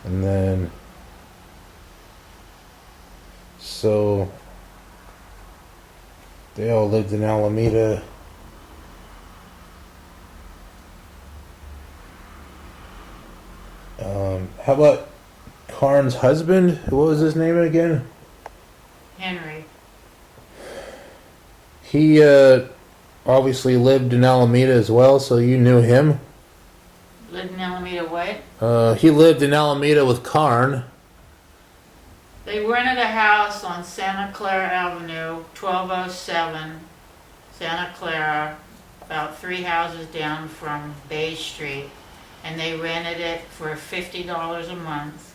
And then, so they all lived in Alameda. How about Karn's husband? What was his name again? Henry. He obviously lived in Alameda as well, so you knew him. Lived in Alameda what? He lived in Alameda with Karn. They rented a house on Santa Clara Avenue, 1207, Santa Clara, about 3 houses down from Bay Street. And they rented it for $50 a month.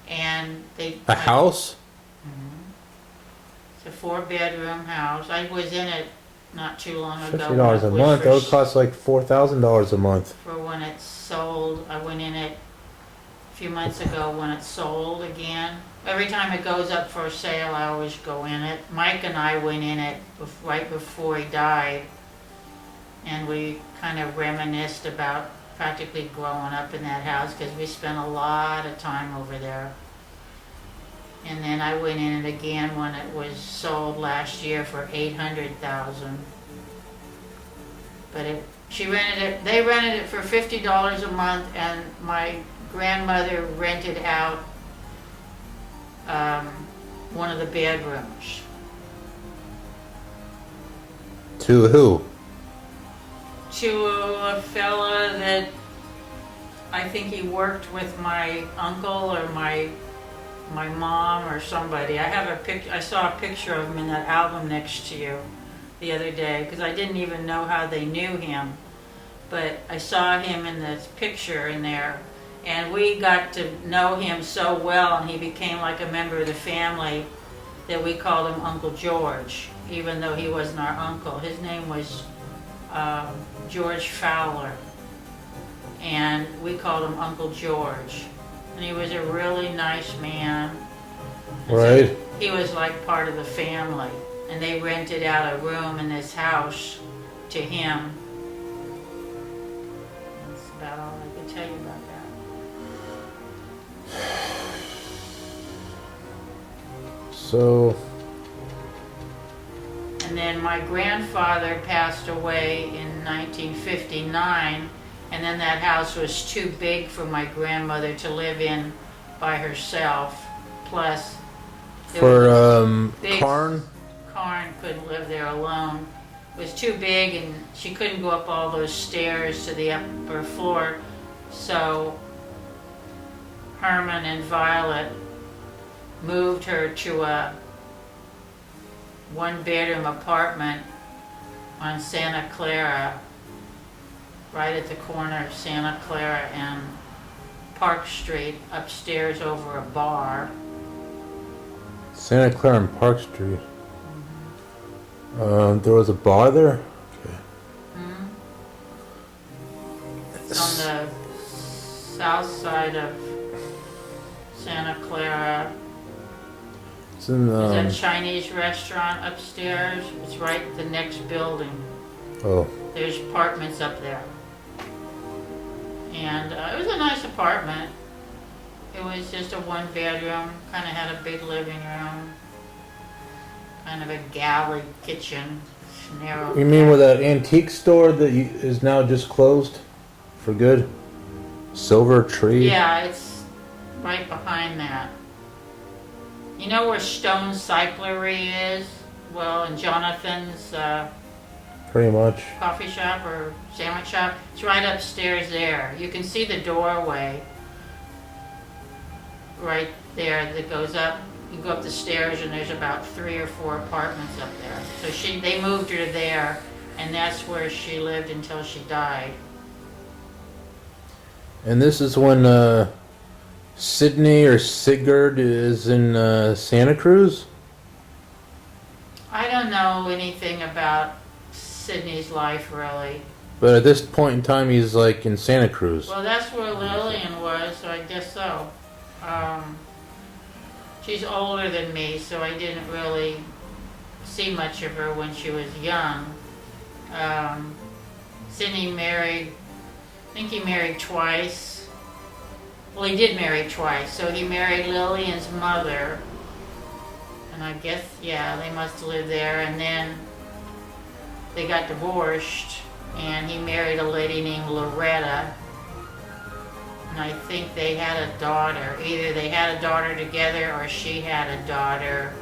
And they... A house? It's a 4-bedroom house. I was in it not too long ago. $50 a month? That would cost like $4,000 a month. For when it's sold. I went in it a few months ago when it sold again. Every time it goes up for sale, I always go in it. Mike and I went in it right before he died, and we kind of reminisced about practically growing up in that house because we spent a lot of time over there. And then I went in it again when it was sold last year for $800,000. But they rented it for $50 a month, and my grandmother rented out one of the bedrooms. To who? To a fella that I think he worked with my uncle or my mom or somebody. I saw a picture of him in that album next to you the other day because I didn't even know how they knew him, but I saw him in this picture in there, and we got to know him so well, and he became like a member of the family that we called him Uncle George, even though he wasn't our uncle. His name was George Fowler, and we called him Uncle George. And he was a really nice man. Right. So he was like part of the family, and they rented out a room in this house to him. That's about all I can tell you about that. So, And then my grandfather passed away in 1959, and then that house was too big for my grandmother to live in by herself. Plus, for big- Karn? Karn couldn't live there alone. It was too big, and she couldn't go up all those stairs to the upper floor. So Herman and Violet moved her to a 1-bedroom apartment on Santa Clara, right at the corner of Santa Clara and Park Street, upstairs over a bar. Santa Clara and Park Street. There was a bar there? Okay. It's on the south side of Santa Clara. It's in There's a Chinese restaurant upstairs. It's right the next building. oh. There's apartments up there. And it was a nice apartment. It was just a 1-bedroom, kind of had a big living room, kind of a galley kitchen, narrow. You mean with that antique store that is now just closed for good? Silver Tree? Yeah, it's right behind that. You know where Stone Cyclery is? Well, in Jonathan's Pretty much. coffee shop or sandwich shop, it's right upstairs there. You can see the doorway right there that goes up. You go up the stairs and there's about 3 or 4 apartments up there. So they moved her there, and that's where she lived until she died. And this is when Sydney or Sigurd is in Santa Cruz? I don't know anything about Sydney's life really. But at this point in time, he's like in Santa Cruz. Well, that's where Lillian was, so I guess so. She's older than me, so I didn't really see much of her when she was young. Sydney married, I think he married twice. Well, he did marry twice. So he married Lillian's mother. And I guess, yeah, they must have lived there. And then they got divorced. And he married a lady named Loretta. And I think they had a daughter. Either they had a daughter together or she had a daughter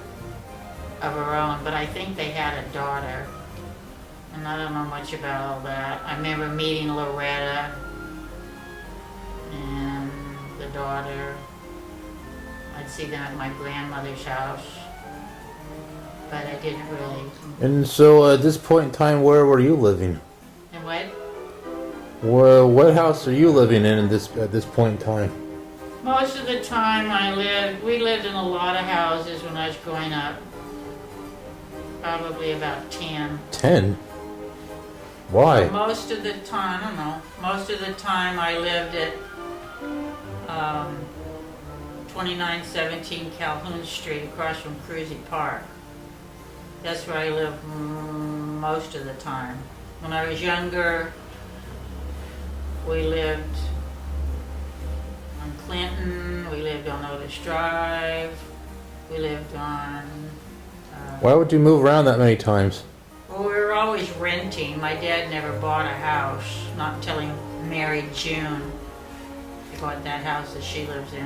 of her own. But I think they had a daughter. And I don't know much about all that. I remember meeting Loretta and the daughter. I'd see them at my grandmother's house. But I didn't really. And so at this point in time, where were you living? And what? Well, what house are you living in at this point in time? Most of the time we lived in a lot of houses when I was growing up. Probably about 10. 10? Why? Most of the time, I don't know. Most of the time I lived at 2917 Calhoun Street across from Cruzy Park. That's where I lived most of the time. When I was younger, we lived on Clinton, we lived on Otis Drive, we lived on... Why would you move around that many times? Well, we were always renting. My dad never bought a house, not until he married June. He bought that house that she lives in.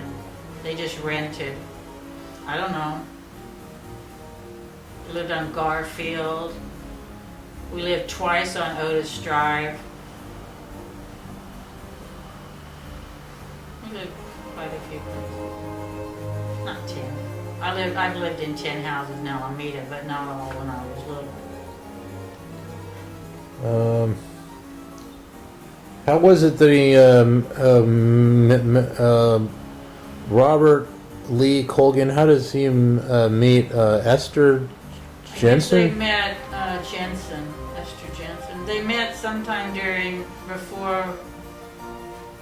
They just rented. I don't know. We lived on Garfield. We lived twice on Otis Drive. We lived quite a few places. Not 10. I've lived in 10 houses in Alameda, but not all when I was little. How was it that Robert Lee Colgan, how does he meet Esther Jensen? They met Esther Jensen. They met sometime during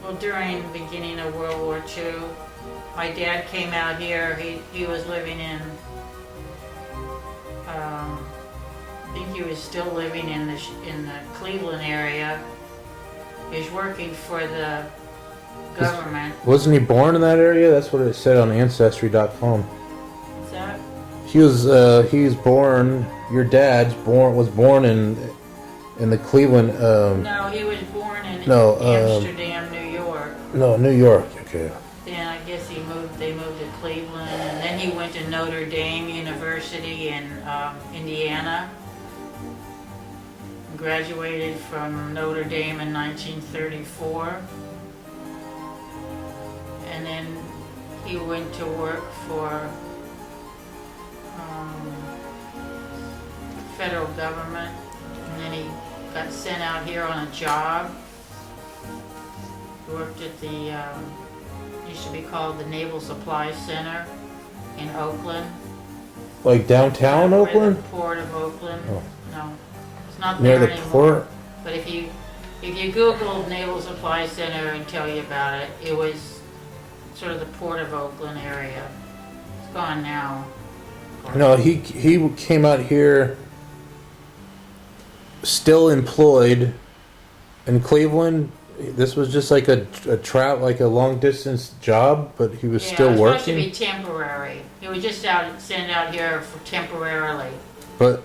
the beginning of World War II. My dad came out here. He was living in, I think he was still living in the Cleveland area. He was working for the government. Wasn't he born in that area? That's what it said on Ancestry.com. What's that? He's born. Your was born in the Cleveland. No, he was born in Amsterdam, New York. No, New York. Okay. Then I guess they moved to Cleveland, and then he went to Notre Dame University in Indiana. Graduated from Notre Dame in 1934. And then he went to work for federal government, and then he got sent out here on a job. He worked at the used to be called the Naval Supply Center in Oakland. Like downtown Oakland? The port of Oakland. Oh. No, it's not Near there the anymore. port? But if you Google Naval Supply Center and tell you about it, it was sort of the port of Oakland area. It's gone now. No, he came out here still employed in Cleveland. This was just like a long distance job, but he was still it was working. supposed to be temporary. He was just sent out here for temporarily. But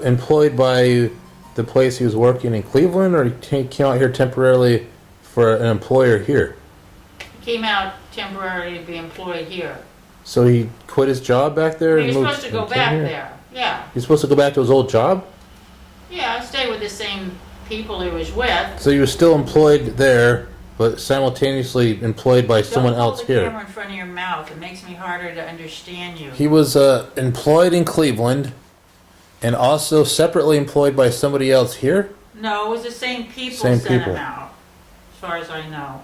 employed by the place he was working in Cleveland, or he came out here temporarily for an employer here? He came out temporarily to be employed here. So he quit his job back there? He was and supposed to go back there. Yeah. He's supposed to go back to his old job? Yeah, stay with the same people he was with. So he was still employed there, but simultaneously employed by someone else here. Don't hold the camera in front of your mouth. It makes me harder to understand you. He was employed in Cleveland and also separately employed by somebody else here? No, it was the same people Same sent people. him out, as far as I know.